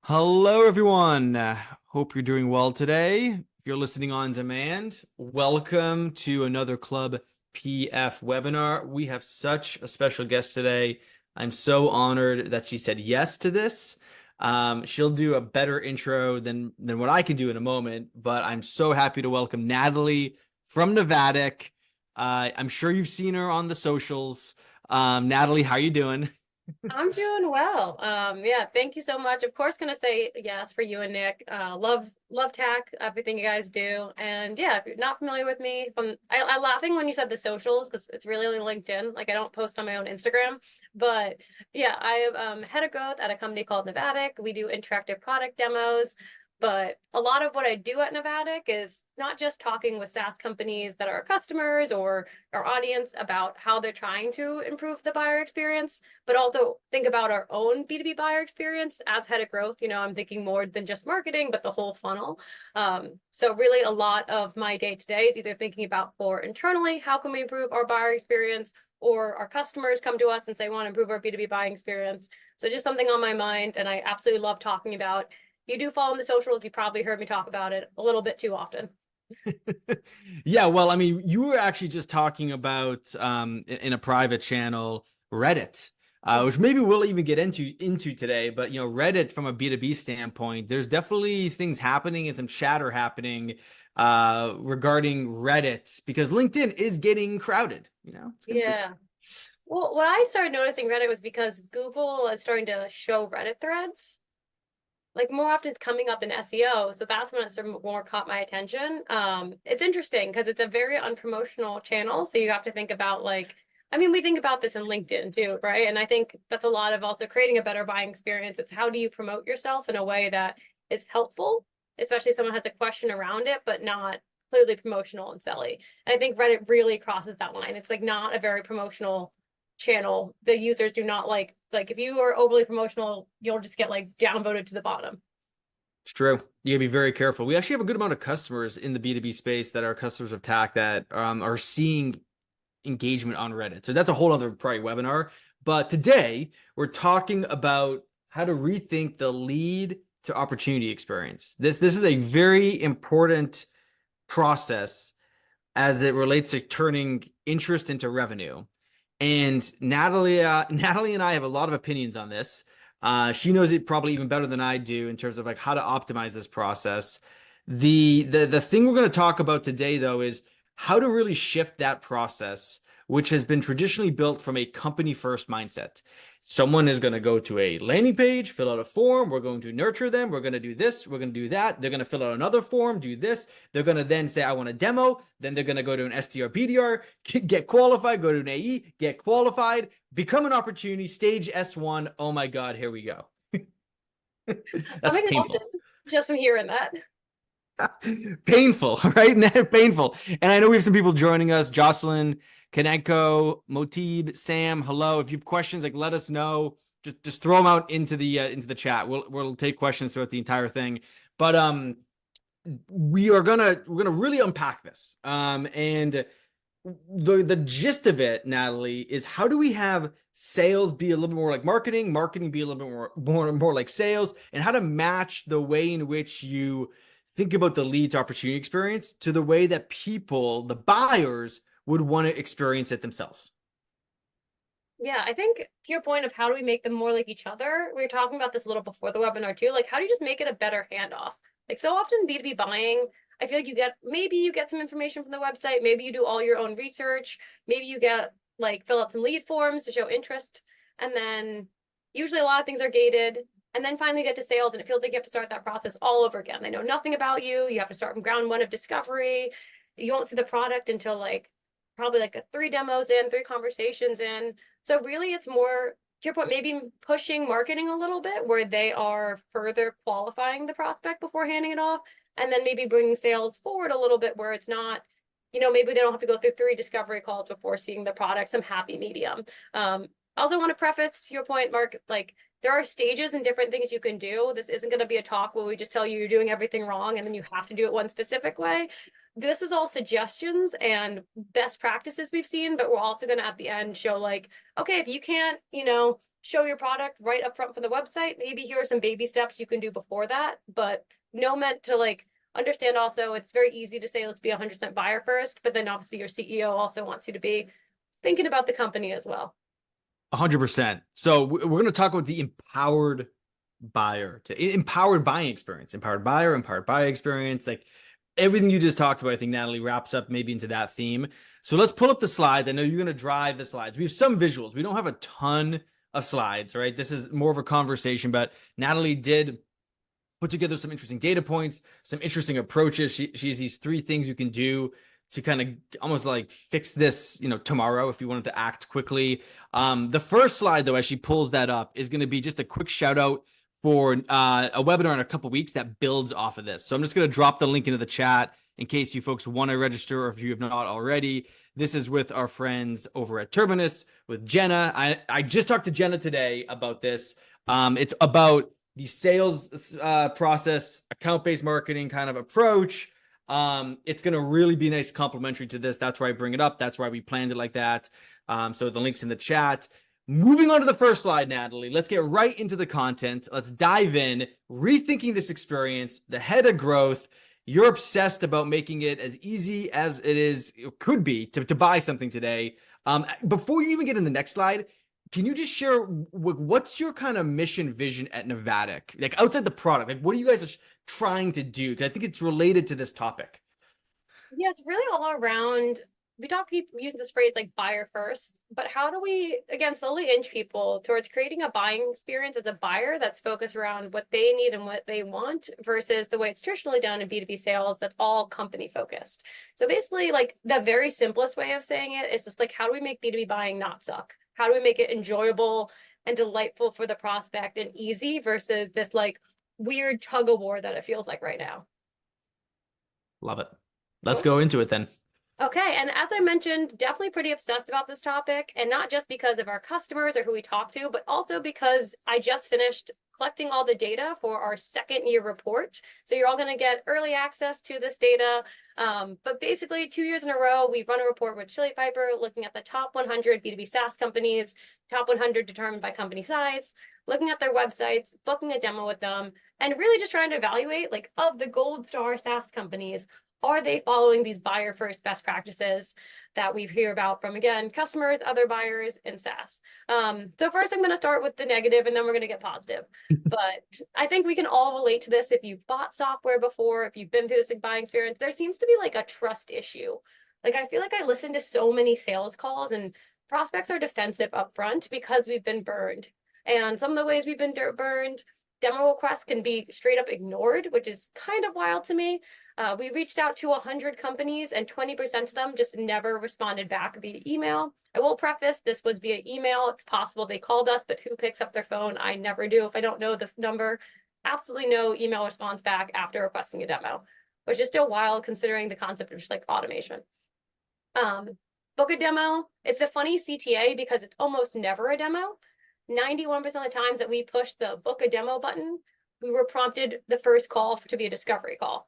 Hello, everyone. Hope you're doing well today. If you're listening on demand, welcome to another Club PF webinar. We have such a special guest today. I'm so honored that she said yes to this. She'll do a better intro than what I can do in a moment, but I'm so happy to welcome Natalie from Nevada. I'm sure you've seen her on the socials. Natalie, how you doing? I'm doing well. Yeah, thank you so much. Of course, gonna say yes for you and Nick. Love Tack, everything you guys do. And yeah, if you're not familiar with me, I'm laughing when you said the socials because it's really only LinkedIn. Like I don't post on my own Instagram, but yeah, I am head of growth at a company called Nevadic. We do interactive product demos. But a lot of what I do at Nevadic is not just talking with SaaS companies that are customers or our audience about how they're trying to improve the buyer experience, but also think about our own B2B buyer experience as head of growth. I'm thinking more than just marketing, but the whole funnel. So really a lot of my day to day is either thinking about for internally, how can we improve our buyer experience, or our customers come to us and say, want to improve our B2B buying experience. So just something on my mind, and I absolutely love talking about. If you do follow in the socials, you probably heard me talk about it a little bit too often. Yeah, well, I mean, you were actually just talking about in a private channel, Reddit, which maybe we'll even get into today. But Reddit from a B2B standpoint, there's definitely things happening and some chatter happening regarding Reddit because LinkedIn is getting crowded. It's gonna be. Yeah. Well, what I started noticing Reddit was because Google is starting to show Reddit threads like more often it's coming up in SEO. So that's when it sort of more caught my attention. It's interesting because it's a very unpromotional channel. So you have to think about we think about this in LinkedIn too, right? And I think that's a lot of also creating a better buying experience. It's how do you promote yourself in a way that is helpful, especially if someone has a question around it, but not clearly promotional and selly. And I think Reddit really crosses that line. It's like not a very promotional channel. The users do not like if you are overly promotional, you'll just get like downvoted to the bottom. It's true. You gotta be very careful. We actually have a good amount of customers in the B2B space that are customers of TAC that are seeing engagement on Reddit. So that's a whole other probably webinar. But today we're talking about how to rethink the lead to opportunity experience. This is a very important process as it relates to turning interest into revenue. And Natalie and I have a lot of opinions on this. She knows it probably even better than I do in terms of like how to optimize this process. The thing we're going to talk about today, though, is how to really shift that process, which has been traditionally built from a company first mindset. Someone is going to go to a landing page, fill out a form. We're going to nurture them. We're going to do this. We're going to do that. They're going to fill out another form, do this. They're going to then say, I want a demo. Then they're going to go to an SDR, BDR, get qualified, go to an AE, get qualified, become an opportunity, stage S1. Oh my God, here we go. I'm That's exhausted painful. just from hearing that. Painful, right? Painful. And I know we have some people joining us. Jocelyn, Kaneko, Motib, Sam, hello. If you have questions, like let us know. Just throw them out into the chat. We'll take questions throughout the entire thing. But we're gonna really unpack this. And the gist of it, Natalie, is how do we have sales be a little bit more like marketing, marketing be a little bit more like sales, and how to match the way in which you think about the leads opportunity experience to the way that people, the buyers, would want to experience it themselves. Yeah, I think to your point of how do we make them more like each other, we were talking about this a little before the webinar too. Like, how do you just make it a better handoff? Like, so often B2B buying, I feel like maybe you get some information from the website, maybe you do all your own research, maybe you get like fill out some lead forms to show interest, and then usually a lot of things are gated, and then finally get to sales, and it feels like you have to start that process all over again. They know nothing about you. You have to start from ground one of discovery. You won't see the product until like probably like three demos in, three conversations in. So really it's more to your point, maybe pushing marketing a little bit where they are further qualifying the prospect before handing it off. And then maybe bringing sales forward a little bit where it's not, maybe they don't have to go through three discovery calls before seeing the product, some happy medium. I also want to preface to your point, Mark, like there are stages and different things you can do. This isn't going to be a talk where we just tell you you're doing everything wrong and then you have to do it one specific way. This is all suggestions and best practices we've seen, but we're also going to at the end show like, okay, if you can't, show your product right up front from the website. Maybe here are some baby steps you can do before that, but no meant to like understand also it's very easy to say let's be 100% buyer first, but then obviously your CEO also wants you to be thinking about the company as well. 100%. So we're going to talk about the empowered buyer, to empowered buying experience, empowered buyer experience. Like everything you just talked about, I think Natalie wraps up maybe into that theme. So let's pull up the slides. I know you're going to drive the slides. We have some visuals. We don't have a ton of slides, right? This is more of a conversation, but Natalie did put together some interesting data points, some interesting approaches. She has these 3 things you can do to kind of almost like fix this, tomorrow if you wanted to act quickly. The first slide, though, as she pulls that up, is going to be just a quick shout out for a webinar in a couple weeks that builds off of this. So I'm just going to drop the link into the chat in case you folks want to register or if you have not already. This is with our friends over at Turbinus with Jenna. I just talked to Jenna today about this. It's about the sales process, account-based marketing kind of approach. It's going to really be nice complementary to this. That's why I bring it up. That's why we planned it like that. So the link's in the chat. Moving on to the first slide, Natalie, let's get right into the content. Let's dive in, rethinking this experience, the head of growth. You're obsessed about making it as easy as it could be to buy something today. Before you even get in the next slide, can you just share what's your kind of mission vision at Novatic? Like outside the product, like what are you guys trying to do? Because I think it's related to this topic. Yeah, it's really all around. Keep using this phrase like buyer first, but how do we again slowly inch people towards creating a buying experience as a buyer that's focused around what they need and what they want versus the way it's traditionally done in B2B sales that's all company focused. So basically, like the very simplest way of saying it is just like how do we make B2B buying not suck? How do we make it enjoyable and delightful for the prospect and easy versus this like weird tug of war that it feels like right now? Love it. Let's Cool. go into it then. Okay, and as I mentioned, definitely pretty obsessed about this topic, and not just because of our customers or who we talk to, but also because I just finished collecting all the data for our 2nd year report. So you're all going to get early access to this data. But basically, 2 years in a row, we've run a report with Chili Piper looking at the top 100 B2B SaaS companies, top 100 determined by company size, looking at their websites, booking a demo with them, and really just trying to evaluate, like, of the gold star SaaS companies, are they following these buyer first best practices that we hear about from, again, customers, other buyers, and SaaS? So first I'm going to start with the negative and then we're going to get positive. But I think we can all relate to this if you've bought software before, if you've been through this buying experience. There seems to be like a trust issue. Like I feel like I listen to so many sales calls and prospects are defensive up front because we've been burned. And some of the ways we've been burned, demo requests can be straight up ignored, which is kind of wild to me. We reached out to 100 companies and 20% of them just never responded back via email. I will preface this was via email. It's possible they called us, but who picks up their phone? I never do if I don't know the number. Absolutely no email response back after requesting a demo, which is still wild considering the concept of just like automation. Book a demo. It's a funny CTA because it's almost never a demo. 91% of the times that we push the book a demo button, we were prompted the first call to be a discovery call.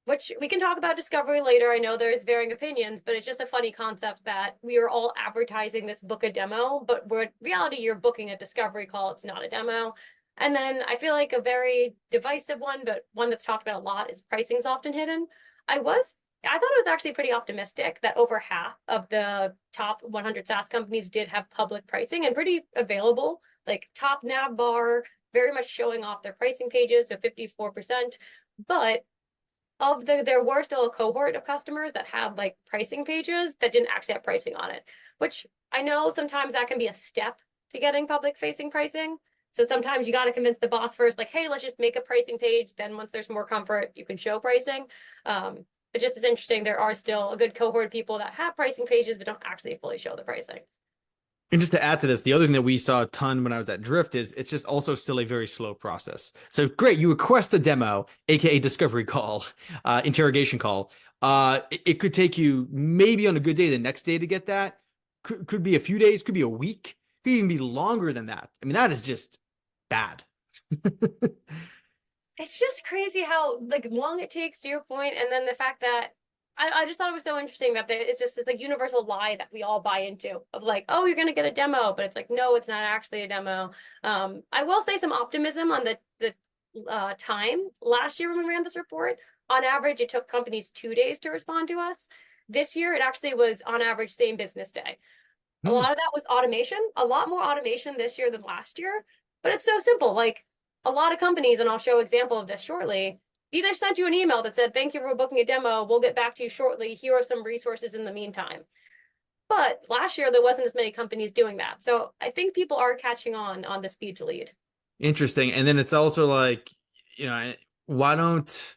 Which we can talk about discovery later. I know there's varying opinions, but it's just a funny concept that we are all advertising this book a demo, but in reality, you're booking a discovery call. It's not a demo. And then I feel like a very divisive one, but one that's talked about a lot is pricing's often hidden. I thought it was actually pretty optimistic that over half of the top 100 SaaS companies did have public pricing and pretty available, like top nav bar, very much showing off their pricing pages, so 54%. But there were still a cohort of customers that have like pricing pages that didn't actually have pricing on it, which I know sometimes that can be a step to getting public facing pricing. So sometimes you got to convince the boss first, like, hey, let's just make a pricing page. Then once there's more comfort, you can show pricing. But just as interesting, there are still a good cohort of people that have pricing pages, but don't actually fully show the pricing. And just to add to this, the other thing that we saw a ton when I was at Drift is it's just also still a very slow process. So great, you request a demo, aka discovery call, interrogation call. It could take you maybe on a good day, the next day to get that. Could be a few days, could be a week, could even be longer than that. I mean, that is just bad. It's just crazy how like long it takes to your point, and then the fact that I just thought it was so interesting that it's just this like universal lie that we all buy into of like, oh, you're gonna get a demo, but it's like, no, it's not actually a demo. I will say some optimism on the time last year when we ran this report. On average, it took companies 2 days to respond to us. This year, it actually was on average same business day. A Hmm. lot of that was automation, a lot more automation this year than last year, but it's so simple. Like a lot of companies, and I'll show an example of this shortly. They just sent you an email that said, thank you for booking a demo. We'll get back to you shortly. Here are some resources in the meantime. But last year, there wasn't as many companies doing that. So I think people are catching on the speed to lead. Interesting. And then it's also like, you know, why don't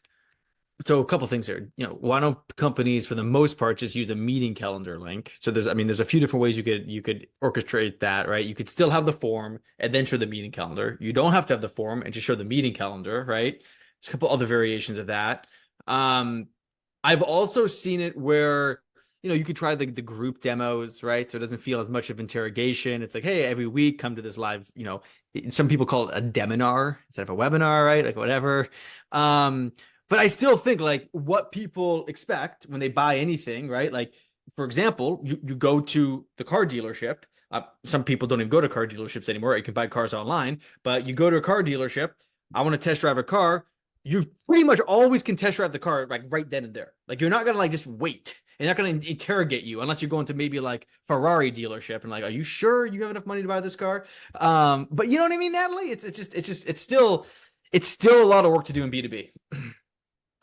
so a couple things here. You know, why don't companies for the most part just use a meeting calendar link? So there's, I mean, there's a few different ways you could orchestrate that, right? You could still have the form and then show the meeting calendar. You don't have to have the form and just show the meeting calendar, right? There's a couple other variations of that. Um, I've also seen it where, you know, you could try the group demos, right? So it doesn't feel as much of interrogation. It's like, hey, every week come to this live, you know, some people call it a deminar instead of a webinar, right? Like whatever. Um, but I still think like what people expect when they buy anything, right? Like, for example, you go to the car dealership. Some people don't even go to car dealerships anymore. You can buy cars online, but you go to a car dealership. I want to test drive a car. You pretty much always can test drive the car like right then and there. Like you're not gonna like just wait. They're not going to interrogate you unless you're going to maybe like Ferrari dealership and like, are you sure you have enough money to buy this car? But you know what I mean, Natalie? It's still a lot of work to do in B2B.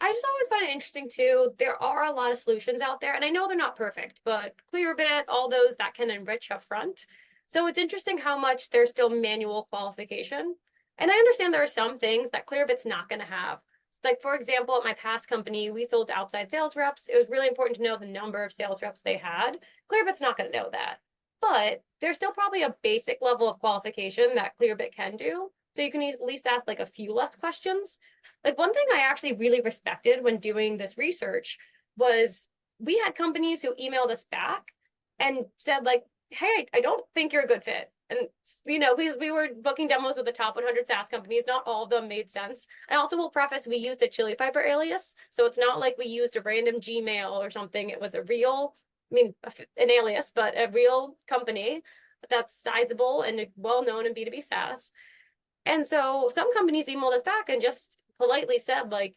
I just always find it interesting too. There are a lot of solutions out there, and I know they're not perfect, but Clearbit, all those that can enrich up front. So it's interesting how much there's still manual qualification. And I understand there are some things that Clearbit's not going to have. Like, for example, at my past company, we sold to outside sales reps. It was really important to know the number of sales reps they had. Clearbit's not going to know that. But there's still probably a basic level of qualification that Clearbit can do. So you can at least ask like a few less questions. Like one thing I actually really respected when doing this research was we had companies who emailed us back and said like, hey, I don't think you're a good fit. And you know, because we were booking demos with the top 100 SaaS companies, not all of them made sense. I also will preface we used a Chili Piper alias, so it's not like we used a random Gmail or something. It was a real, I mean, an alias, but a real company that's sizable and well known in B2B SaaS. And so some companies emailed us back and just politely said, like,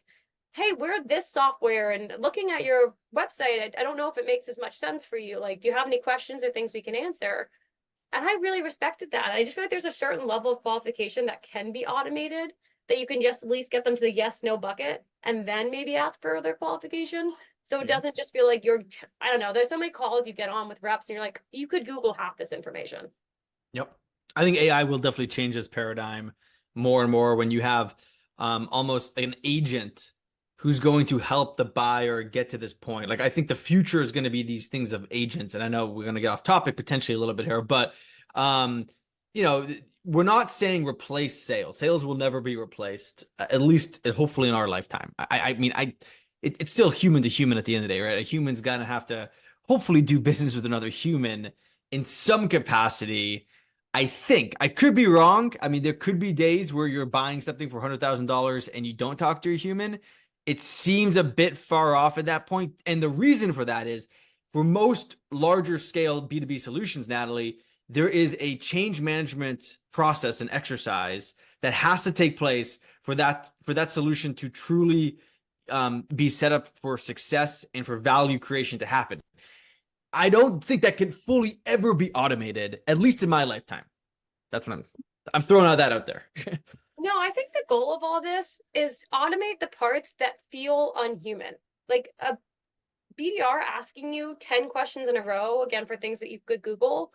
hey, we're this software and looking at your website, I don't know if it makes as much sense for you. Like, do you have any questions or things we can answer? And I really respected that. I just feel like there's a certain level of qualification that can be automated that you can just at least get them to the yes, no bucket and then maybe ask for their qualification. So it Yeah. doesn't just feel like I don't know, there's so many calls you get on with reps and you're like, you could Google half this information. Yep. I think AI will definitely change this paradigm more and more when you have almost an agent who's going to help the buyer get to this point. Like I think the future is going to be these things of agents. And I know we're going to get off topic potentially a little bit here, but um, you know, we're not saying replace sales. Sales will never be replaced, at least hopefully in our lifetime. I mean, it's still human to human at the end of the day, right? A human's gonna have to hopefully do business with another human in some capacity. I think I could be wrong. I mean, there could be days where you're buying something for $100,000 and you don't talk to a human. It seems a bit far off at that point. And the reason for that is for most larger scale B2B solutions, Natalie, there is a change management process and exercise that has to take place for that solution to truly be set up for success and for value creation to happen. I don't think that can fully ever be automated, at least in my lifetime. That's what I'm throwing out that out there. No, I think the goal of all this is automate the parts that feel unhuman. Like a BDR asking you 10 questions in a row, again, for things that you could Google,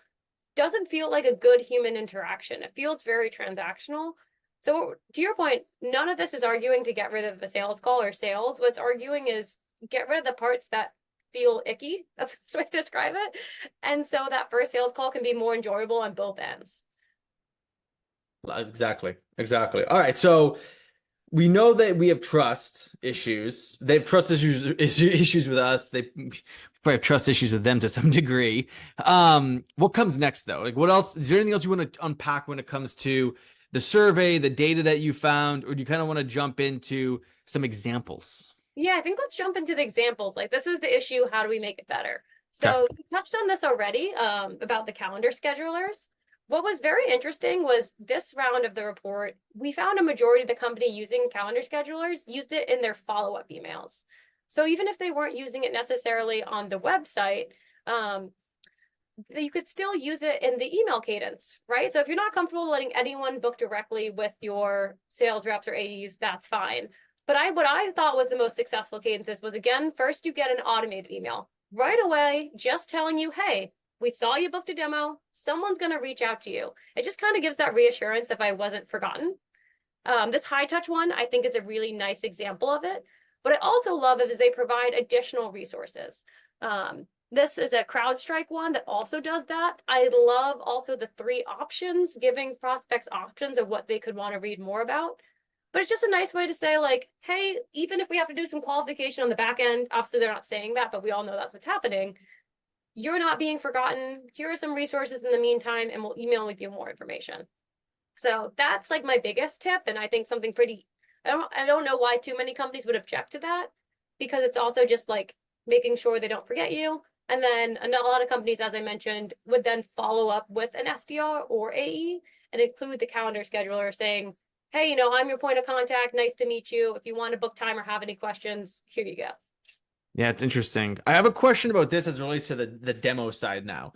doesn't feel like a good human interaction. It feels very transactional. So, to your point, none of this is arguing to get rid of the sales call or sales. What's arguing is get rid of the parts that feel icky. That's the way to describe it. And so that first sales call can be more enjoyable on both ends. Exactly. Exactly. All right. So we know that we have trust issues. They have trust issues with us. They probably have trust issues with them to some degree. What comes next though? Like what else? Is there anything else you want to unpack when it comes to the survey, the data that you found, or do you kind of want to jump into some examples? Yeah, I think let's jump into the examples. Like this is the issue, how do we make it better? Okay. So you touched on this already, about the calendar schedulers. What was very interesting was this round of the report, we found a majority of the company using calendar schedulers used it in their follow-up emails. So even if they weren't using it necessarily on the website, um, you could still use it in the email cadence, right? So if you're not comfortable letting anyone book directly with your sales reps or AEs, that's fine. But what I thought was the most successful cadences was, again, first you get an automated email right away, just telling you, hey, we saw you booked a demo. Someone's going to reach out to you. It just kind of gives that reassurance if I wasn't forgotten. This high touch one, I think is a really nice example of it. What I also love is they provide additional resources. This is a CrowdStrike one that also does that. I love also the 3 options, giving prospects options of what they could want to read more about. But it's just a nice way to say, like, hey, even if we have to do some qualification on the back end, obviously they're not saying that, but we all know that's what's happening. You're not being forgotten. Here are some resources in the meantime, and we'll email with you more information. So that's like my biggest tip, and I think something pretty. I don't know why too many companies would object to that, because it's also just like making sure they don't forget you. And then a lot of companies, as I mentioned, would then follow up with an SDR or AE and include the calendar scheduler saying, hey, I'm your point of contact. Nice to meet you. If you want to book time or have any questions, here you go. Yeah, it's interesting. I have a question about this as it relates to the demo side now.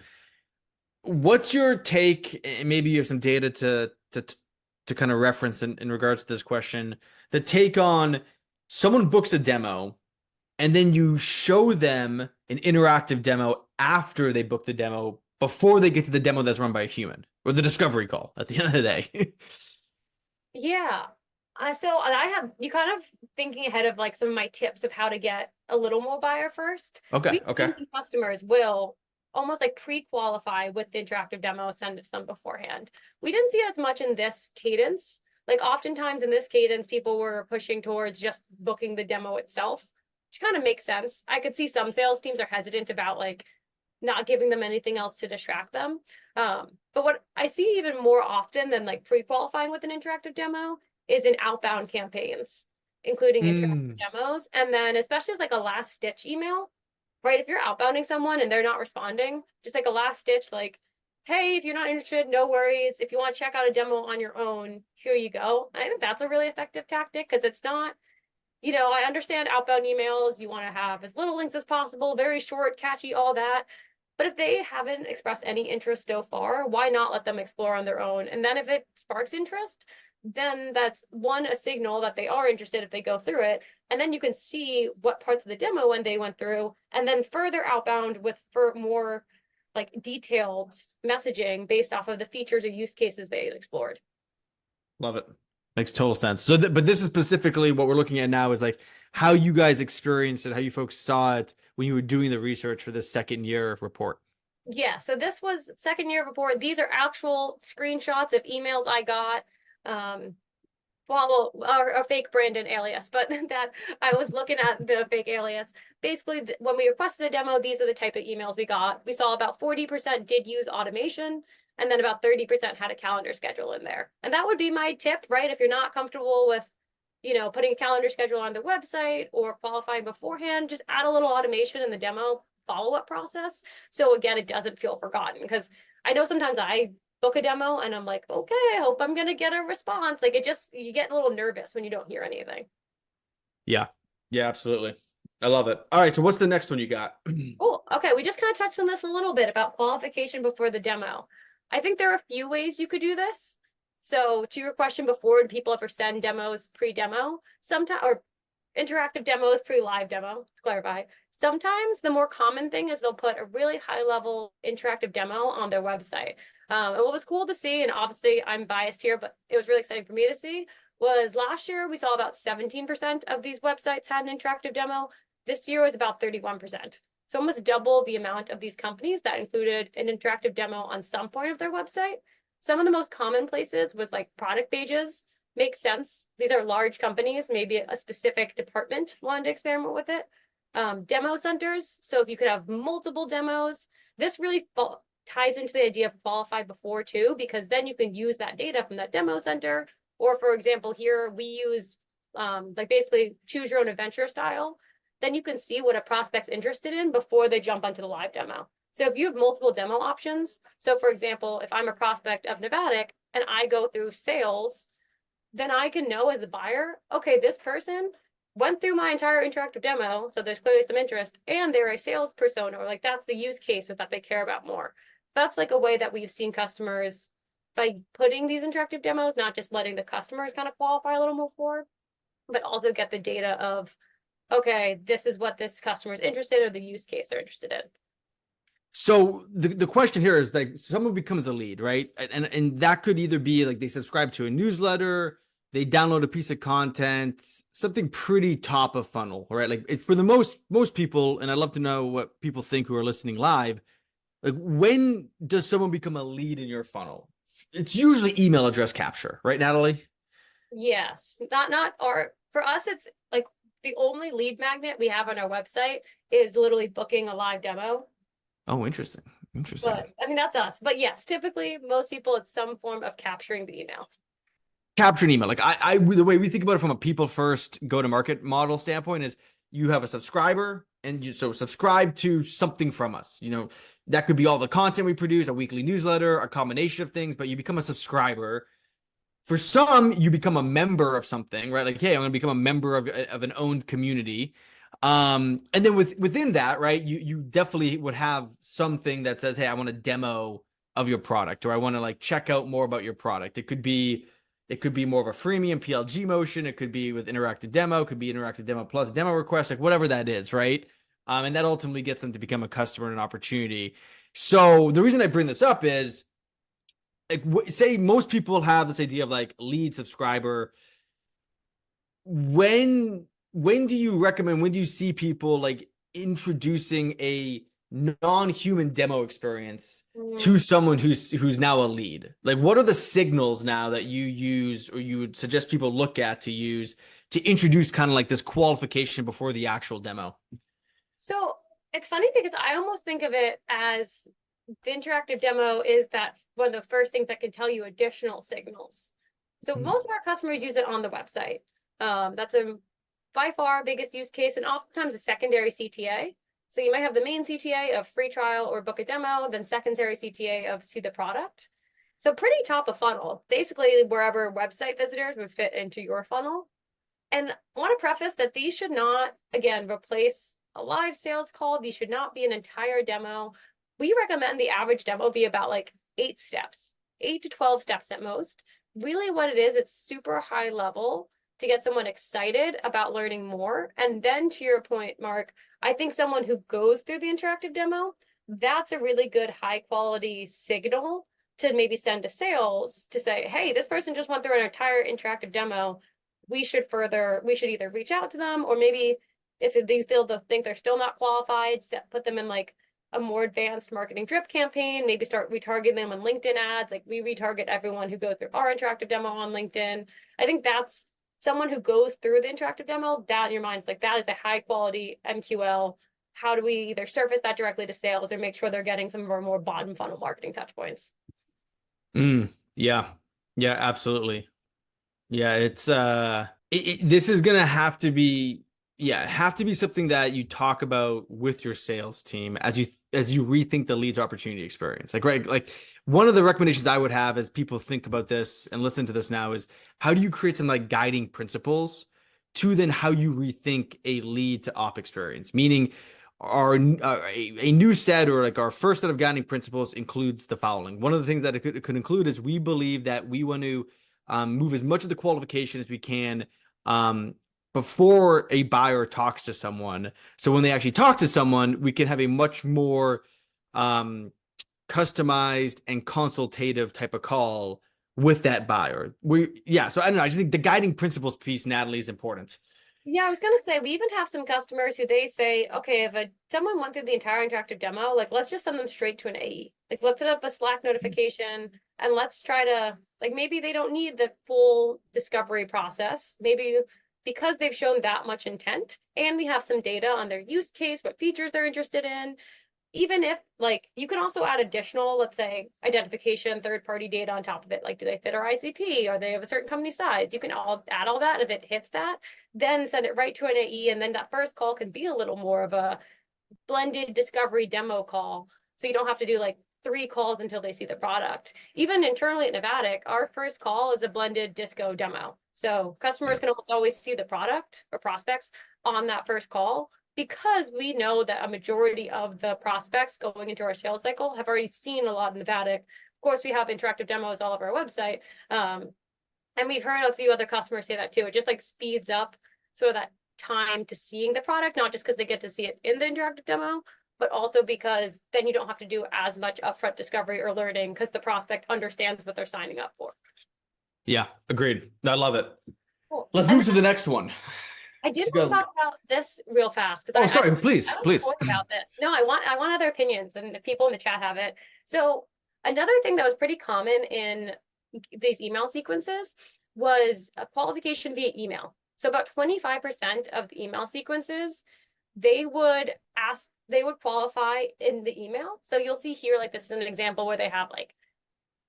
What's your take? And maybe you have some data to kind of reference in regards to this question. The take on someone books a demo and then you show them an interactive demo after they book the demo before they get to the demo that's run by a human or the discovery call at the end of the day. Yeah. So I have you kind of thinking ahead of like some of my tips of how to get a little more buyer first. Okay, We've okay. seen some customers will almost like pre-qualify with the interactive demo, send it to them beforehand. We didn't see it as much in this cadence. Like oftentimes in this cadence, people were pushing towards just booking the demo itself, which kind of makes sense. I could see some sales teams are hesitant about like not giving them anything else to distract them. But what I see even more often than like pre-qualifying with an interactive demo is in outbound campaigns, including interactive Mm. demos. And then especially as like a last stitch email, right? If you're outbounding someone and they're not responding, just like a last stitch, like, hey, if you're not interested, no worries. If you want to check out a demo on your own, here you go. And I think that's a really effective tactic because it's not, I understand outbound emails, you want to have as little links as possible, very short, catchy, all that. But if they haven't expressed any interest so far, why not let them explore on their own? And then if it sparks interest, then that's one, a signal that they are interested if they go through it. And then you can see what parts of the demo when they went through, and then further outbound with for more like detailed messaging based off of the features or use cases they explored. Love it. Makes total sense. So, but this is specifically what we're looking at now is like how you guys experienced it, how you folks saw it when you were doing the research for this second year report. Yeah, so this was second year report. These are actual screenshots of emails I got. A fake Brandon alias, but that I was looking at the fake alias. Basically, when we requested a demo, these are the type of emails we got. We saw about 40% did use automation, and then about 30% had a calendar schedule in there. And that would be my tip, right? If you're not comfortable with, putting a calendar schedule on the website or qualifying beforehand, just add a little automation in the demo follow-up process. So again, it doesn't feel forgotten because I know sometimes I book a demo and I'm like, okay, I hope I'm gonna get a response. Like you get a little nervous when you don't hear anything. Yeah. Yeah, absolutely. I love it. All right. So what's the next one you got? Cool. Okay, we just kind of touched on this a little bit about qualification before the demo. I think there are a few ways you could do this. So to your question before, do people ever send demos pre-demo? Sometimes, or interactive demos pre-live demo, to clarify. Sometimes the more common thing is they'll put a really high level interactive demo on their website. And what was cool to see, and obviously I'm biased here, but it was really exciting for me to see, was last year we saw about 17% of these websites had an interactive demo. This year was about 31%. So almost double the amount of these companies that included an interactive demo on some point of their website. Some of the most common places was like product pages. Makes sense. These are large companies, maybe a specific department wanted to experiment with it. Demo centers. So if you could have multiple demos, this really ties into the idea of qualify before too, because then you can use that data from that demo center. Or for example, here we use like basically choose your own adventure style, then you can see what a prospect's interested in before they jump onto the live demo. So if you have multiple demo options, so for example, if I'm a prospect of Nevadic and I go through sales, then I can know as the buyer, okay, this person went through my entire interactive demo, so there's clearly some interest, and they're a sales persona, or like that's the use case or that they care about more. That's like a way that we've seen customers by putting these interactive demos, not just letting the customers kind of qualify a little more for, but also get the data of, okay, this is what this customer is interested in, or the use case they're interested in. So the question here is like someone becomes a lead, right? And that could either be like they subscribe to a newsletter, they download a piece of content, something pretty top of funnel, right? Like for the most people, and I'd love to know what people think who are listening live. Like when does someone become a lead in your funnel? It's usually email address capture, right, Natalie? Yes, not our, for us, it's like the only lead magnet we have on our website is literally booking a live demo. Oh, interesting. Interesting. But I mean, that's us. But yes, typically most people, it's some form of capturing the email. Capture an email. Like the way we think about it from a people first go to market model standpoint is you have a subscriber and you so subscribe to something from us. You know, that could be all the content we produce, a weekly newsletter, a combination of things, but you become a subscriber. For some, you become a member of something, right? Like, hey, I'm going to become a member of an owned community. And then within that, right, you definitely would have something that says, hey, I want a demo of your product, or I want to like check out more about your product. It could be more of a freemium PLG motion. It could be with interactive demo. It could be interactive demo plus demo request, like whatever that is, right? And that ultimately gets them to become a customer and an opportunity. So the reason I bring this up is like say most people have this idea of like lead subscriber. When do you recommend, when do you see people like introducing a non-human demo experience Mm. to someone who's now a lead? Like what are the signals now that you use or you would suggest people look at to use to introduce kind of like this qualification before the actual demo? So it's funny because I almost think of it as the interactive demo is that one of the first things that can tell you additional signals. So most of our customers use it on the website. That's a by far biggest use case and oftentimes a secondary CTA. So you might have the main CTA of free trial or book a demo, then secondary CTA of see the product. So pretty top of funnel, basically wherever website visitors would fit into your funnel. And I want to preface that these should not, again, replace a live sales call. These should not be an entire demo. We recommend the average demo be about like 8 steps, 8 to 12 steps at most. Really what it is, it's super high level to get someone excited about learning more. And then to your point, Mark, I think someone who goes through the interactive demo, that's a really good high quality signal to maybe send to sales to say, hey, this person just went through an entire interactive demo. We should either reach out to them or maybe if they think they're still not qualified, put them in like a more advanced marketing drip campaign, maybe start retargeting them on LinkedIn ads. Like we retarget everyone who goes through our interactive demo on LinkedIn. I think that's someone who goes through the interactive demo, that in your mind is like, that is a high quality MQL. How do we either surface that directly to sales or make sure they're getting some of our more bottom funnel marketing touch points? Yeah. Yeah, absolutely. Yeah, this is gonna have to be something that you talk about with your sales team as you rethink the leads opportunity experience. Like right, like one of the recommendations I would have as people think about this and listen to this now is how do you create some like guiding principles to then how you rethink a lead to op experience? Meaning a new set or like our first set of guiding principles includes the following. One of the things that it could include is we believe that we want to move as much of the qualification as we can before a buyer talks to someone. So when they actually talk to someone, we can have a much more customized and consultative type of call with that buyer. So I don't know. I just think the guiding principles piece, Natalie, is important. Yeah, I was gonna say we even have some customers who they say, okay, if someone went through the entire interactive demo, like let's just send them straight to an AE. Like let's set up a Slack notification and let's try to like maybe they don't need the full discovery process. Maybe because they've shown that much intent and we have some data on their use case, what features they're interested in. even if like you can also add additional, let's say, identification, third-party data on top of it. Like, do they fit our ICP? Are they of a certain company size? You can all add all that. If it hits that, then send it right to an AE, and then that first call can be a little more of a blended discovery demo call. So you don't have to do like 3 calls until they see the product. Even internally at Novatic, our first call is a blended disco demo. So customers Yeah. can almost always see the product or prospects on that first call because we know that a majority of the prospects going into our sales cycle have already seen a lot of Novatic. Of course, we have interactive demos all over our website. And we've heard a few other customers say that too. It just like speeds up sort of that time to seeing the product, not just because they get to see it in the interactive demo, but also because then you don't have to do as much upfront discovery or learning because the prospect understands what they're signing up for. Yeah, agreed. I love it. Cool. Let's And move to the next one. I did So want to go. talk about this real fast because Oh, I sorry. Please, don't know please. more about this. No, I want other opinions, and if people in the chat have it. So another thing that was pretty common in these email sequences was a qualification via email. So about 25% of the email sequences, they would qualify in the email. So you'll see here, like this is an example where they have like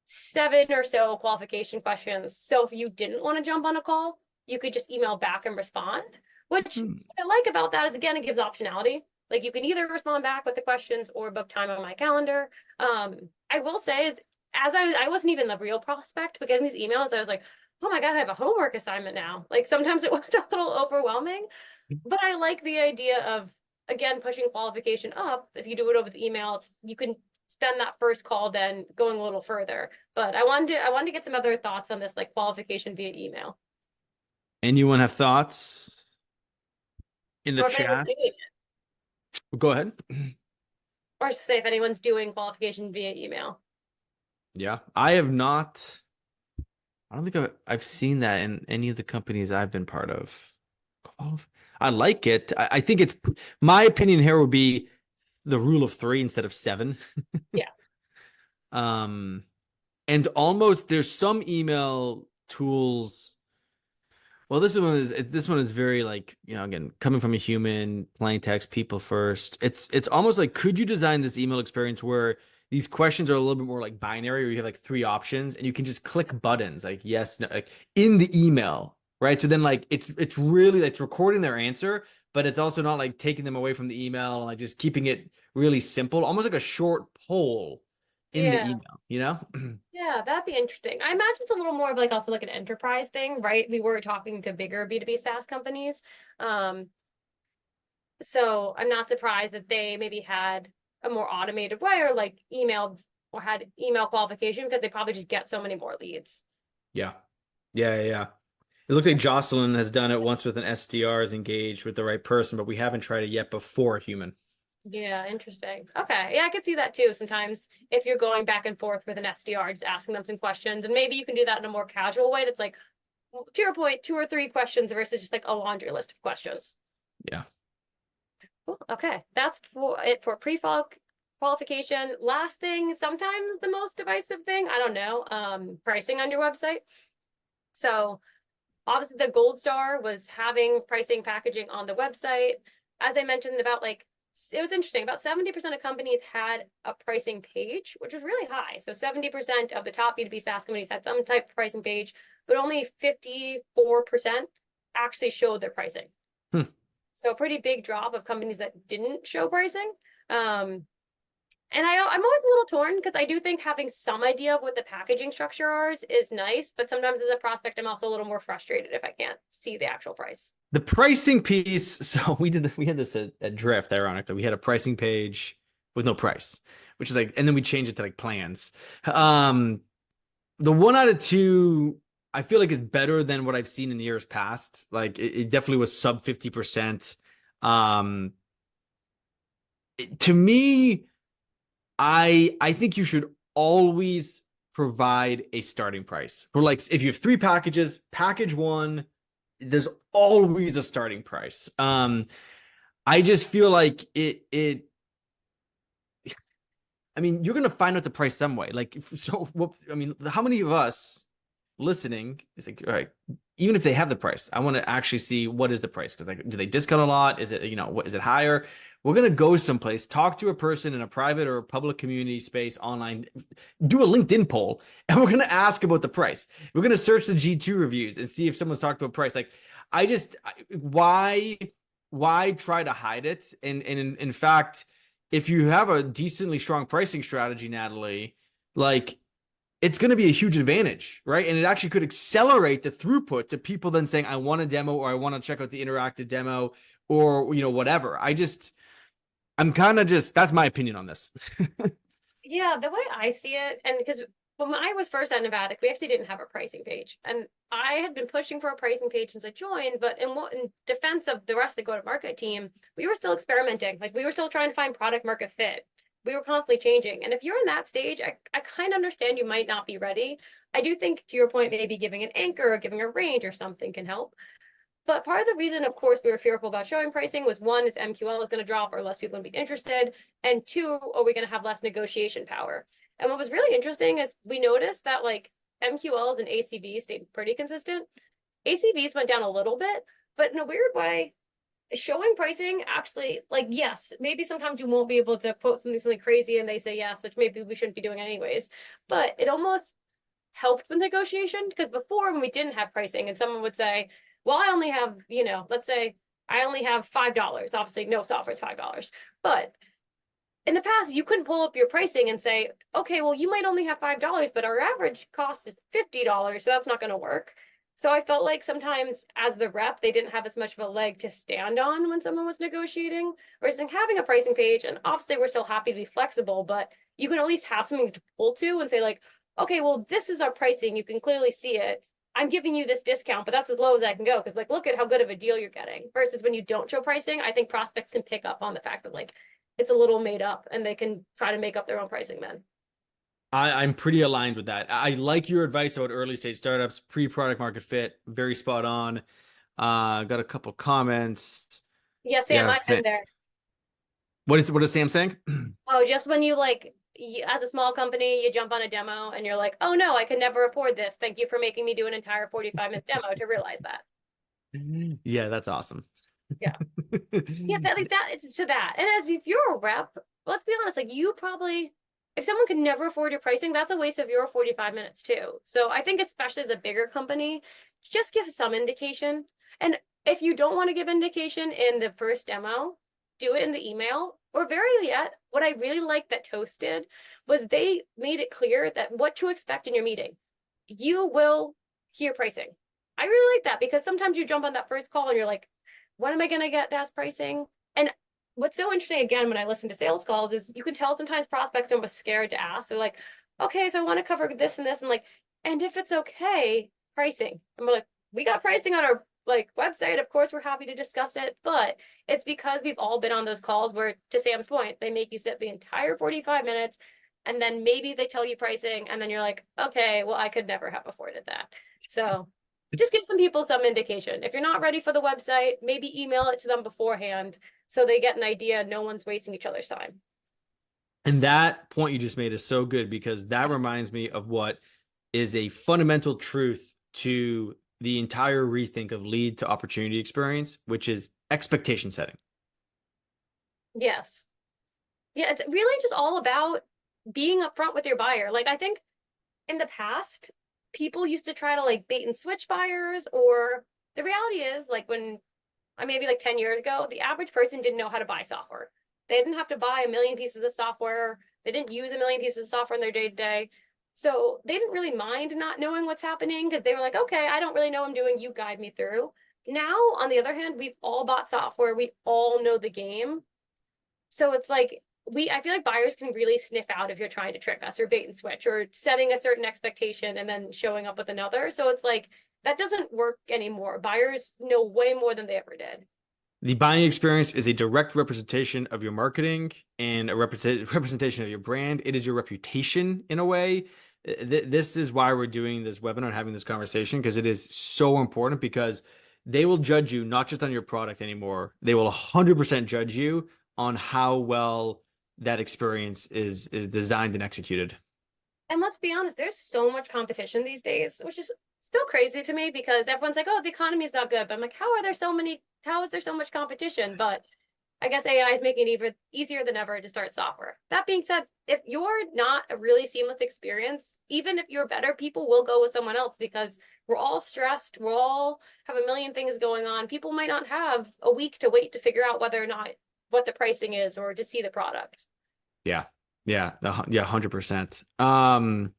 7 or so qualification questions. So if you didn't want to jump on a call, you could just email back and respond, which Hmm. what I like about that is, again, it gives optionality. Like you can either respond back with the questions or book time on my calendar. I will say is as I wasn't even the real prospect, but getting these emails, I was like, oh my God, I have a homework assignment now. Like sometimes it was a little overwhelming, but I like the idea of, again, pushing qualification up. If you do it over the email, you can spend that first call then going a little further. But I wanted to get some other thoughts on this, like qualification via email, Anyone have thoughts in the or if anyone's chat? doing it, Go ahead. or say if anyone's doing qualification via email. Yeah, I have not. I don't think I've seen that in any of the companies I've been part of. I like it. I think it's my opinion here would be the rule of 3 instead of 7. Yeah, Um, and almost there's some email tools. Well, this one is very like, again, coming from a human, plain text, people first. It's almost like could you design this email experience where these questions are a little bit more like binary, where you have like 3 options and you can just click buttons like yes, no, like in the email, right? So then like it's really like, it's recording their answer, but it's also not like taking them away from the email and like just keeping it really simple, almost like a short poll in the yeah. email, you know? Yeah, that'd be interesting. I imagine it's a little more of like also like an enterprise thing, right? We were talking to bigger B2B SaaS companies. Um, so I'm not surprised that they maybe had a more automated way or like emailed or had email qualification because they probably just get so many more leads. Yeah. Yeah. It looks like Jocelyn has done it once with an SDR, is engaged with the right person, but we haven't tried it yet before a human. Yeah, interesting. Okay. Yeah, I could see that too. Sometimes if you're going back and forth with an SDR, just asking them some questions, and maybe you can do that in a more casual way that's like, to your point, 2 or 3 questions versus just like a laundry list of questions. Yeah. Cool. Okay, that's for pre-qualification. Last thing, sometimes the most divisive thing, I don't know, pricing on your website. So obviously the gold star was having pricing packaging on the website. As I mentioned, about like it was interesting, about 70% of companies had a pricing page, which was really high. So 70% of the top B2B SaaS companies had some type of pricing page, but only 54% actually showed their pricing. Hmm. So a pretty big drop of companies that didn't show pricing. And I'm always a little torn because I do think having some idea of what the packaging structure is nice, but sometimes as a prospect, I'm also a little more frustrated if I can't see the actual price. The pricing piece. So we had this at Drift, ironically. We had a pricing page with no price, which is like, and then we changed it to like plans. The 1 out of 2, I feel like is better than what I've seen in years past. Like it definitely was sub 50%. Um, to me, I think you should always provide a starting price for like if you have 3 packages, package 1, there's always a starting price. I just feel like it I mean, you're gonna find out the price some way. Like, so what? I mean, how many of us listening is like, all right, even if they have the price, I want to actually see what is the price. Because like, do they discount a lot? Is it, what is it higher? We're gonna go someplace, talk to a person in a private or a public community space online, do a LinkedIn poll, and we're gonna ask about the price. We're gonna search the G2 reviews and see if someone's talked about price. Like, why try to hide it? And in fact, if you have a decently strong pricing strategy, Natalie, like it's going to be a huge advantage, right? And it actually could accelerate the throughput to people then saying, I want a demo or I want to check out the interactive demo or, whatever. I'm kind of just, that's my opinion on this. Yeah, the way I see it, and because when I was first at Nevada, we actually didn't have a pricing page, and I had been pushing for a pricing page since I joined. But in defense of the rest of the go-to-market team, we were still experimenting. Like we were still trying to find product market fit. We were constantly changing. And if you're in that stage, I kind of understand you might not be ready. I do think, to your point, maybe giving an anchor or giving a range or something can help. But part of the reason, of course, we were fearful about showing pricing was one, is MQL is going to drop or less people going to be interested? And two, are we going to have less negotiation power? And what was really interesting is we noticed that like MQLs and ACVs stayed pretty consistent. ACVs went down a little bit, but in a weird way, showing pricing actually, like, yes, maybe sometimes you won't be able to quote something crazy and they say yes, which maybe we shouldn't be doing anyways. But it almost helped with negotiation, because before, when we didn't have pricing and someone would say, well, I only have, let's say I only have $5. Obviously, no software is $5. But in the past, you couldn't pull up your pricing and say, okay, well, you might only have $5, but our average cost is $50. So that's not going to work. So I felt like sometimes as the rep, they didn't have as much of a leg to stand on when someone was negotiating, versus having a pricing page. And obviously, we're still happy to be flexible, but you can at least have something to pull to and say, like, okay, well, this is our pricing. You can clearly see it. I'm giving you this discount, but that's as low as I can go. Because like, look at how good of a deal you're getting. Versus when you don't show pricing, I think prospects can pick up on the fact that like it's a little made up and they can try to make up their own pricing then. I'm pretty aligned with that. I like your advice about early stage startups, pre-product market fit, very spot on. Got a couple comments. Yeah, Sam, Yeah, I've been there. what is Sam saying? Oh, just when you like, as a small company, you jump on a demo and you're like, oh no, I can never afford this. Thank you for making me do an entire 45-minute demo to realize that. Yeah, that's awesome. Yeah. Yeah, that like that, it's to that. And as if you're a rep, let's be honest, like you probably, if someone can never afford your pricing, that's a waste of your 45 minutes too. So I think especially as a bigger company, just give some indication. And if you don't want to give indication in the first demo, do it in the email. Or very yet, what I really liked that Toast did was they made it clear that what to expect in your meeting. You will hear pricing. I really like that, because sometimes you jump on that first call and you're like, when am I going to get as pricing? And what's so interesting, again, when I listen to sales calls, is you can tell sometimes prospects are almost scared to ask. They're like, okay, so I want to cover this and this, and like, and if it's okay, pricing. And we're like, we got pricing on our like website. Of course, we're happy to discuss it, but it's because we've all been on those calls where, to Sam's point, they make you sit the entire 45 minutes, and then maybe they tell you pricing, and then you're like, okay, well, I could never have afforded that. So just give some people some indication. If you're not ready for the website, maybe email it to them beforehand so they get an idea. No one's wasting each other's time. And that point you just made is so good because that reminds me of what is a fundamental truth to the entire rethink of lead to opportunity experience, which is expectation setting. Yes. Yeah, it's really just all about being upfront with your buyer. Like I think in the past, people used to try to like bait and switch buyers, or the reality is like when I maybe like 10 years ago, the average person didn't know how to buy software. They didn't have to buy a million pieces of software. They didn't use a million pieces of software in their day to day. So they didn't really mind not knowing what's happening, because they were like, okay, I don't really know what I'm doing. You guide me through. Now, on the other hand, we've all bought software. We all know the game. So it's like I feel like buyers can really sniff out if you're trying to trick us or bait and switch or setting a certain expectation and then showing up with another. So it's like that doesn't work anymore. Buyers know way more than they ever did. The buying experience is a direct representation of your marketing and a representation of your brand. It is your reputation in a way. This is why we're doing this webinar and having this conversation, because it is so important, because they will judge you not just on your product anymore. They will 100% judge you on how well that experience is designed and executed. And let's be honest, there's so much competition these days, which is still crazy to me because everyone's like, oh, the economy is not good. But I'm like, how is there so much competition? But I guess AI is making it even easier than ever to start software. That being said, if you're not a really seamless experience, even if you're better, people will go with someone else because we're all stressed. We're all have a million things going on. People might not have a week to wait to figure out whether or not what the pricing is or to see the product. Yeah. Yeah. Yeah. 100%.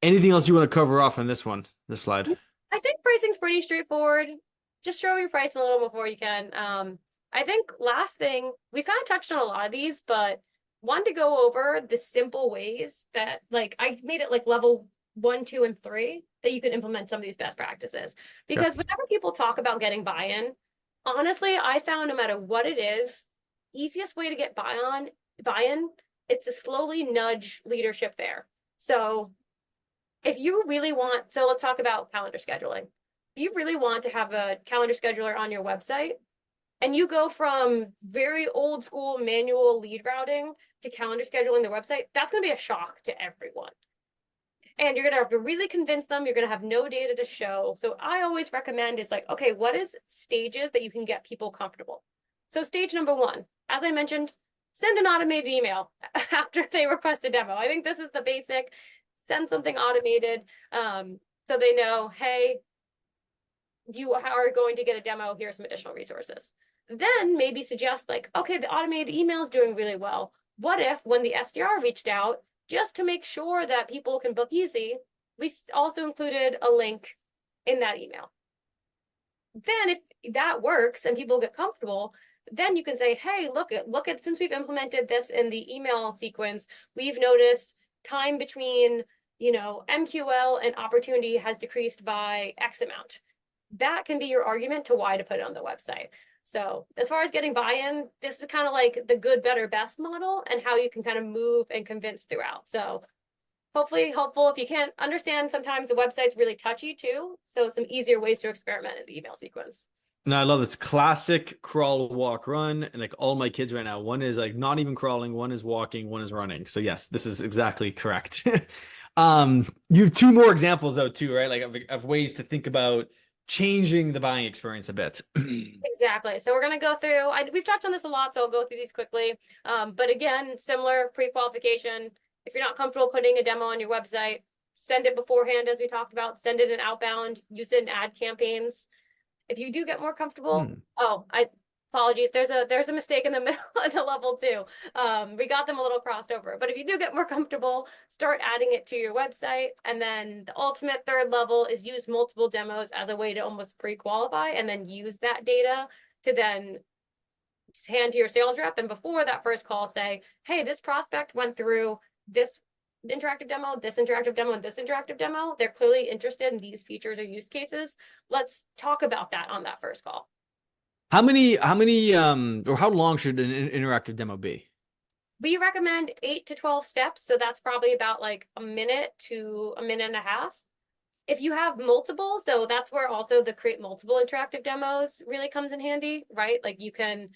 Anything else you want to cover off on this slide? I think pricing's pretty straightforward. Just show your price a little before you can. I think last thing, we've kind of touched on a lot of these, but want to go over the simple ways that like I made it like level 1, 2, and 3 that you can implement some of these best practices. Okay. Because whenever people talk about getting buy-in, honestly, I found no matter what it is, easiest way to get buy-in is to slowly nudge leadership there. So if you really want, so let's talk about calendar scheduling. If you really want to have a calendar scheduler on your website and you go from very old school manual lead routing to calendar scheduling the website, that's going to be a shock to everyone. And you're going to have to really convince them. You're going to have no data to show. So I always recommend is like, okay, what is stages that you can get people comfortable? So stage number 1, as I mentioned, send an automated email after they request a demo. I think this is the basic. Send something automated so they know, hey, you are going to get a demo. Here's some additional resources. Then maybe suggest like, okay, the automated email is doing really well. What if when the SDR reached out, just to make sure that people can book easy, we also included a link in that email. Then if that works and people get comfortable, then you can say, hey, look at since we've implemented this in the email sequence, we've noticed time between, MQL and opportunity has decreased by X amount. That can be your argument to why to put it on the website. So as far as getting buy-in, this is kind of like the good, better, best model and how you can kind of move and convince throughout. So hopefully helpful. If you can't understand, sometimes the website's really touchy too. So some easier ways to experiment in the email sequence. No, I love this classic crawl, walk, run. And like all my kids right now, one is like not even crawling, one is walking, one is running. So yes, this is exactly correct. You have two more examples though, too, right? Like of ways to think about changing the buying experience a bit. Exactly. So we're going to go through, we've touched on this a lot, so I'll go through these quickly. But again, similar pre-qualification. If you're not comfortable putting a demo on your website, send it beforehand, as we talked about, send it in outbound, use it in ad campaigns. If you do get more comfortable, apologies. There's a mistake in the middle in the level 2. We got them a little crossed over, but if you do get more comfortable, start adding it to your website. And then the ultimate third level is use multiple demos as a way to almost pre-qualify and then use that data to then hand to your sales rep. And before that first call, say, hey, this prospect went through this interactive demo, this interactive demo, and this interactive demo. They're clearly interested in these features or use cases. Let's talk about that on that first call. Or how long should an interactive demo be? We recommend 8 to 12 steps. So that's probably about like a minute to a minute and a half. If you have multiple, so that's where also the create multiple interactive demos really comes in handy, right? Like you can,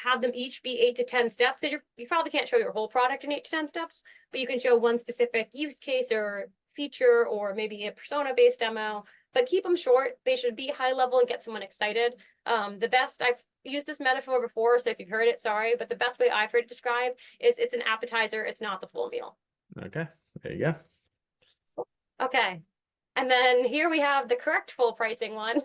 have them each be 8 to 10 steps because you probably can't show your whole product in 8 to 10 steps, but you can show one specific use case or feature or maybe a persona-based demo, but keep them short. They should be high level and get someone excited. The best, I've used this metaphor before, so if you've heard it, sorry, but the best way I've heard it described is it's an appetizer, it's not the full meal. Okay, there you go. Okay. And then here we have the correct full pricing one.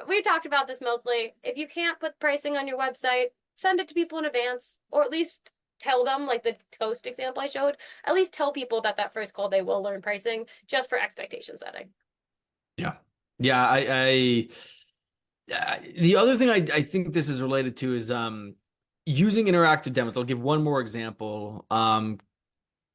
We talked about this mostly. If you can't put pricing on your website, send it to people in advance, or at least tell them, like the toast example I showed, at least tell people that first call they will learn pricing just for expectation setting. Yeah. Yeah. The other thing I think this is related to is using interactive demos. I'll give one more example.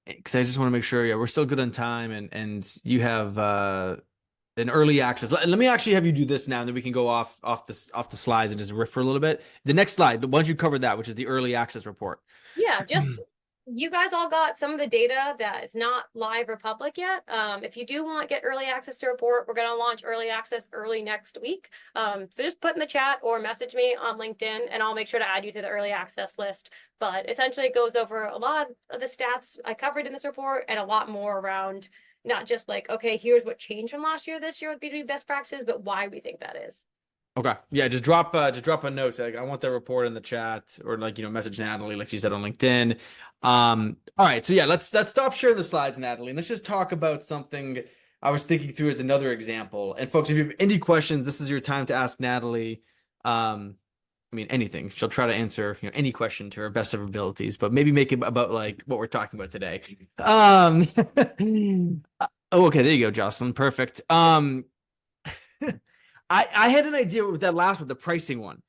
Because I just want to make sure, we're still good on time and you have an early access. Let me actually have you do this now, and then we can go off the slides and just riff for a little bit. The next slide, once you covered that, which is the early access report. Yeah, just you guys all got some of the data that is not live or public yet. If you do want to get early access to report, we're going to launch early access early next week. So just put in the chat or message me on LinkedIn and I'll make sure to add you to the early access list. But essentially it goes over a lot of the stats I covered in this report and a lot more around not just like, okay, here's what changed from last year, this year with B2B best practices, but why we think that is. Okay. Yeah, just drop a note. Say, like, I want the report in the chat or like, message Natalie, like she said on LinkedIn. All right. So yeah, let's stop sharing the slides, Natalie, and let's just talk about something I was thinking through as another example. And folks, if you have any questions, this is your time to ask Natalie. I mean, anything. She'll try to answer, any question to her best of her abilities, but maybe make it about like what we're talking about today. Oh, okay, there you go, Jocelyn. Perfect. I had an idea with that last one, the pricing one.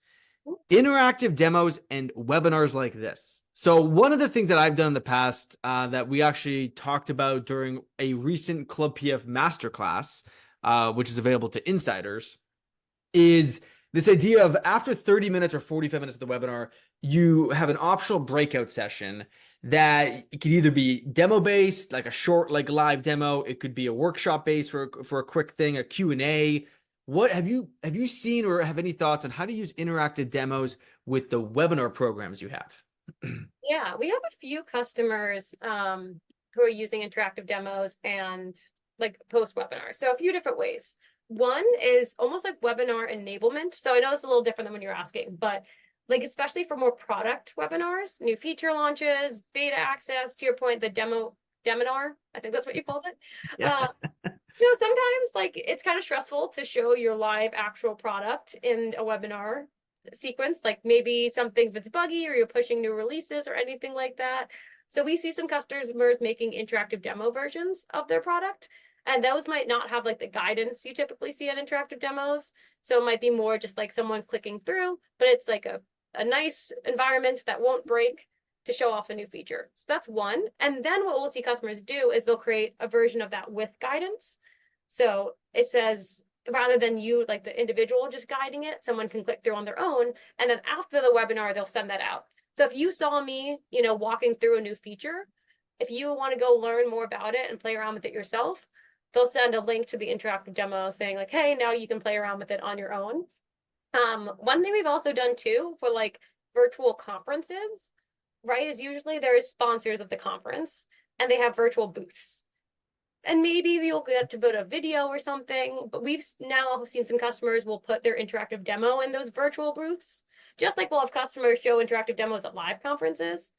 Interactive demos and webinars like this. So one of the things that I've done in the past that we actually talked about during a recent Club PF masterclass, which is available to insiders, is this idea of after 30 minutes or 45 minutes of the webinar, you have an optional breakout session that it could either be demo based, like a short, like live demo. It could be a workshop based for a quick thing, a Q&A. What have you seen or have any thoughts on how to use interactive demos with the webinar programs you have? Yeah, we have a few customers who are using interactive demos and like post webinars. So a few different ways. One is almost like webinar enablement. So I know it's a little different than when you're asking, but like especially for more product webinars, new feature launches, beta access, to your point, the demonar, I think that's what you called it. Yeah. Sometimes like it's kind of stressful to show your live actual product in a webinar sequence, like maybe something that's buggy or you're pushing new releases or anything like that. So we see some customers making interactive demo versions of their product, and those might not have like the guidance you typically see in interactive demos. So it might be more just like someone clicking through, but it's like a nice environment that won't break to show off a new feature. So that's one. And then what we'll see customers do is they'll create a version of that with guidance. So it says, rather than you, like the individual, just guiding it, someone can click through on their own. And then after the webinar, they'll send that out. So if you saw me, walking through a new feature, if you want to go learn more about it and play around with it yourself, they'll send a link to the interactive demo saying like, hey, now you can play around with it on your own. One thing we've also done too for like virtual conferences, right, is usually there's sponsors of the conference and they have virtual booths. And maybe you'll get to put a video or something, but we've now seen some customers will put their interactive demo in those virtual booths, just like we'll have customers show interactive demos at live conferences.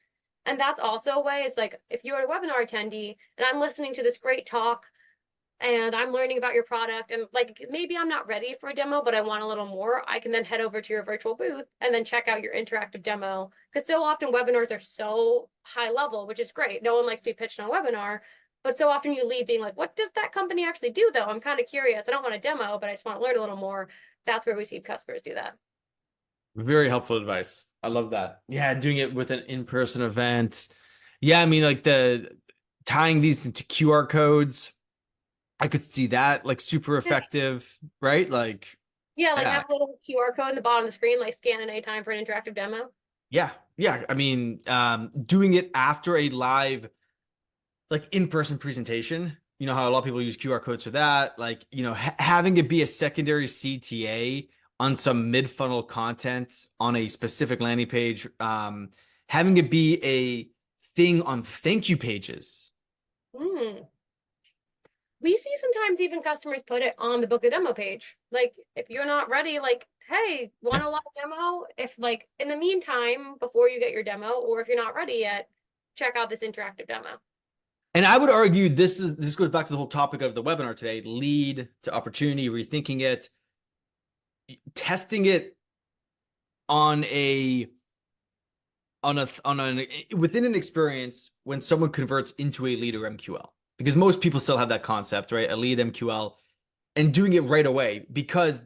And that's also a way, it's like if you're a webinar attendee and I'm listening to this great talk and I'm learning about your product and like maybe I'm not ready for a demo, but I want a little more, I can then head over to your virtual booth and then check out your interactive demo. Because so often webinars are so high level, which is great. No one likes to be pitched on a webinar, but so often you leave being like, what does that company actually do though? I'm kind of curious. I don't want a demo, but I just want to learn a little more. That's where we see customers do that. Very helpful advice. I love that. Yeah, doing it with an in-person event. Yeah, I mean, like the tying these into QR codes, I could see that like super effective, right? Like, Yeah, like yeah, have a little QR code in the bottom of the screen, like scan at any time for an interactive demo. yeah, yeah. I mean, doing it after a live, like in-person presentation, how a lot of people use QR codes for that. Like, having it be a secondary CTA on some mid-funnel content on a specific landing page, having it be a thing on thank you pages. Hmm. We see sometimes even customers put it on the book a demo page. Like if you're not ready, like, hey, want a live demo? If like in the meantime, before you get your demo, or if you're not ready yet, check out this interactive demo. And I would argue this goes back to the whole topic of the webinar today: lead to opportunity, rethinking it, testing it on a within an experience when someone converts into a lead or MQL, because most people still have that concept, right? A lead MQL, and doing it right away, because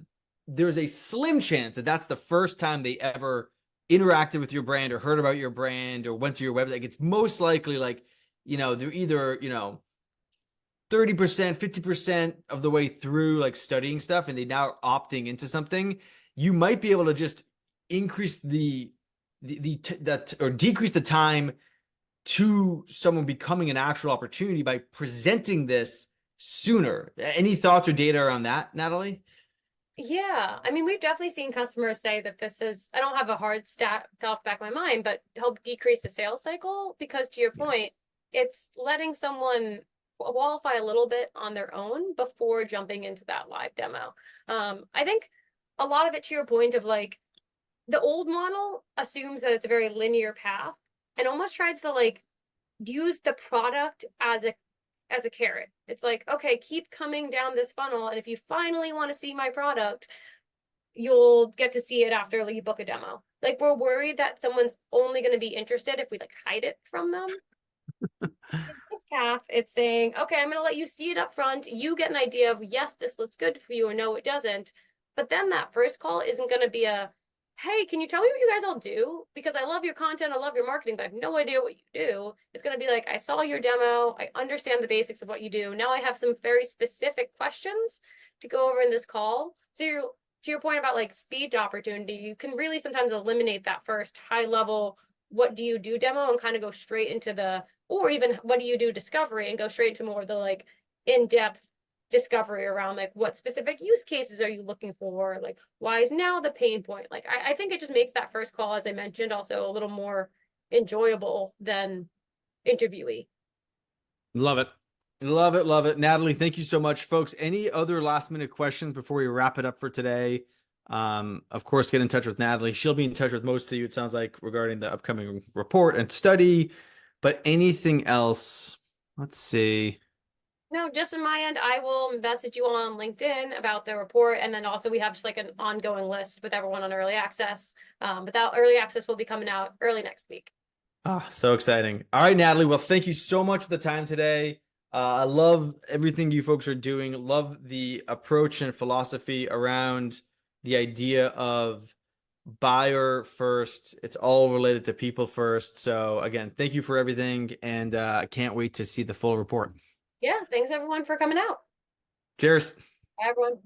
there's a slim chance that that's the first time they ever interacted with your brand or heard about your brand or went to your website. Like, it's most likely like, they're either, 30%, 50% of the way through like studying stuff and they now are opting into something. You might be able to just increase that or decrease the time to someone becoming an actual opportunity by presenting this sooner. Any thoughts or data around that, Natalie? Yeah, I mean, we've definitely seen customers say that this is, I don't have a hard stat off back of my mind, but help decrease the sales cycle because to your Yeah. point, it's letting someone qualify a little bit on their own before jumping into that live demo. I think a lot of it, to your point of like, the old model assumes that it's a very linear path and almost tries to like use the product as a carrot. It's like, okay, keep coming down this funnel, and if you finally want to see my product, you'll get to see it after you book a demo. Like, we're worried that someone's only going to be interested if we like hide it from them. This calf, it's saying, okay, I'm going to let you see it up front. You get an idea of, yes, this looks good for you, or no, it doesn't. But then that first call isn't going to be a, hey, can you tell me what you guys all do? Because I love your content, I love your marketing, but I have no idea what you do. It's going to be like, I saw your demo, I understand the basics of what you do. Now I have some very specific questions to go over in this call. So you're, to your point about like speed to opportunity, you can really sometimes eliminate that first high level, what do you do demo, and kind of go straight into the, or even what do you do discovery, and go straight into more of the like in-depth discovery around like what specific use cases are you looking for, like why is now the pain point. Like I think it just makes that first call, as I mentioned, also a little more enjoyable than interviewee. Love it. Love it. Love it. Natalie, thank you so much, folks. Any other last minute questions before we wrap it up for today? Of course, get in touch with Natalie. She'll be in touch with most of you, it sounds like, regarding the upcoming report and study. But anything else? Let's see. No, just in my end, I will message you on LinkedIn about the report, and then also we have just like an ongoing list with everyone on early access. But that early access will be coming out early next week. Ah, so exciting. All right, Natalie. Well, thank you so much for the time today. I love everything you folks are doing. Love the approach and philosophy around the idea of buyer first. It's all related to people first. So again, thank you for everything, and I can't wait to see the full report. Yeah, thanks everyone for coming out. Cheers. Bye, everyone.